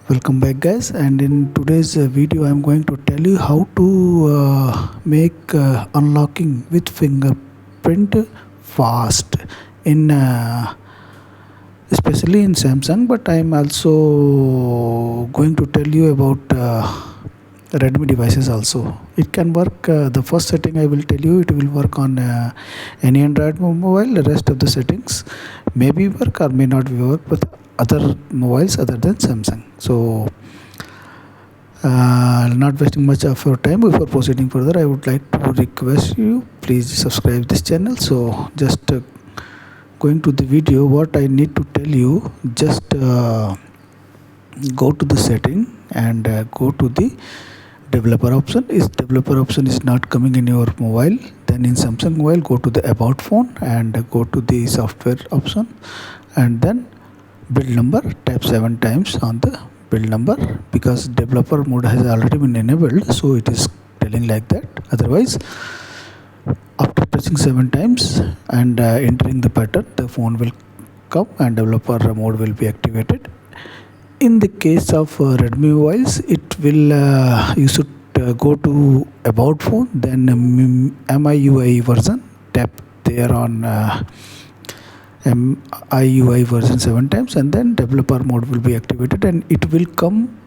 Welcome back guys, and in today's video I'm going to tell you how to make unlocking with fingerprint fast in especially in Samsung, but I'm also going to tell you about Redmi devices also. It can work, the first setting I will tell you, it will work on any Android mobile. The rest of the settings maybe work or may not work with other mobiles other than Samsung. So not wasting much of your time, before proceeding further I would like to request you, please subscribe this channel. So just going to the video, what I need to tell you, just go to the setting and go to the developer option. If developer option is not coming in your mobile, then in Samsung mobile go to the about phone and go to the software option, and then build number, tap 7 times on the build number, because developer mode has already been enabled, so it is telling like that. Otherwise, after pressing 7 times and entering the pattern, the phone will come and developer mode will be activated. In the case of Redmi mobiles, it will you should go to about phone, then MIUI version, tap there on MIUI version 7 times, and then developer mode will be activated and it will come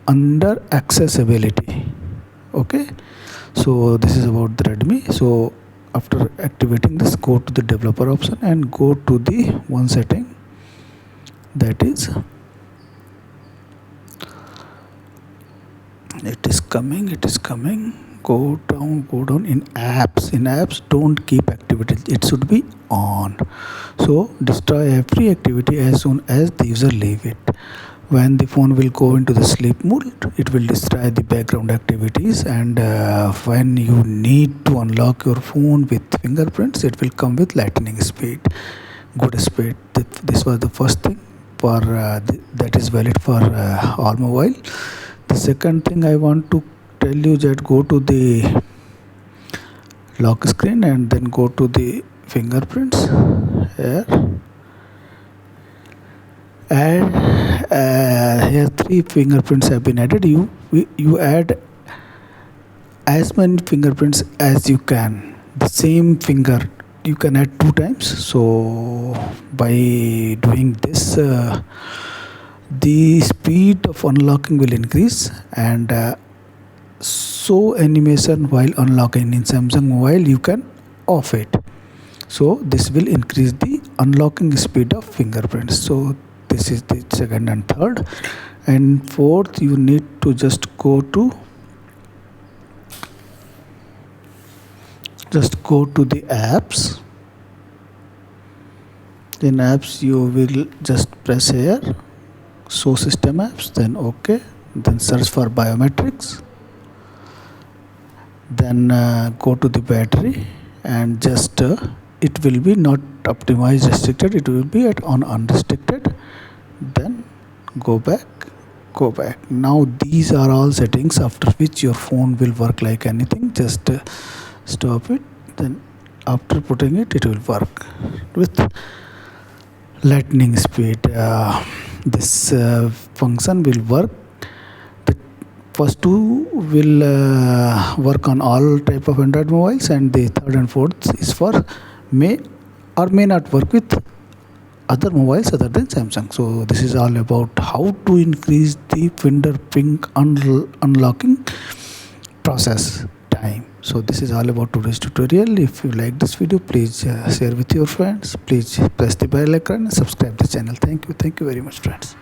under accessibility. Okay, so this is about the Redmi. So after activating this, go to the developer option and go to the one setting, that is, it is coming, go down in apps. Don't keep activity, it should be on. So destroy every activity as soon as the user leave it. When the phone will go into the sleep mode, it will destroy the background activities, and when you need to unlock your phone with fingerprints, it will come with lightning speed, good speed. This was the first thing for that is valid for all mobile. The second thing I want to tell you, that go to the lock screen and then go to the fingerprints here, and here 3 fingerprints have been added. You add as many fingerprints as you can. The same finger you can add 2 times. So by doing this, the speed of unlocking will increase, and so animation while unlocking in Samsung mobile you can off it. So this will increase the unlocking speed of fingerprints. So this is the second and third. And fourth, you need to just go to the apps. In apps you will just press here, show system apps, then OK, then search for biometrics, then go to the battery, and just it will be not optimized restricted, it will be at on unrestricted, then go back. Now these are all settings after which your phone will work like anything. Just stop it, then after putting it, it will work with lightning speed. This function will work. The first 2 will work on all type of Android mobiles, and the third and fourth is for may or may not work with other mobiles other than Samsung. So this is all about how to increase the fingerprint unlocking process time. So this is all about today's tutorial. If you like this video, please share with your friends. Please press the bell icon and subscribe the channel. Thank you very much, friends.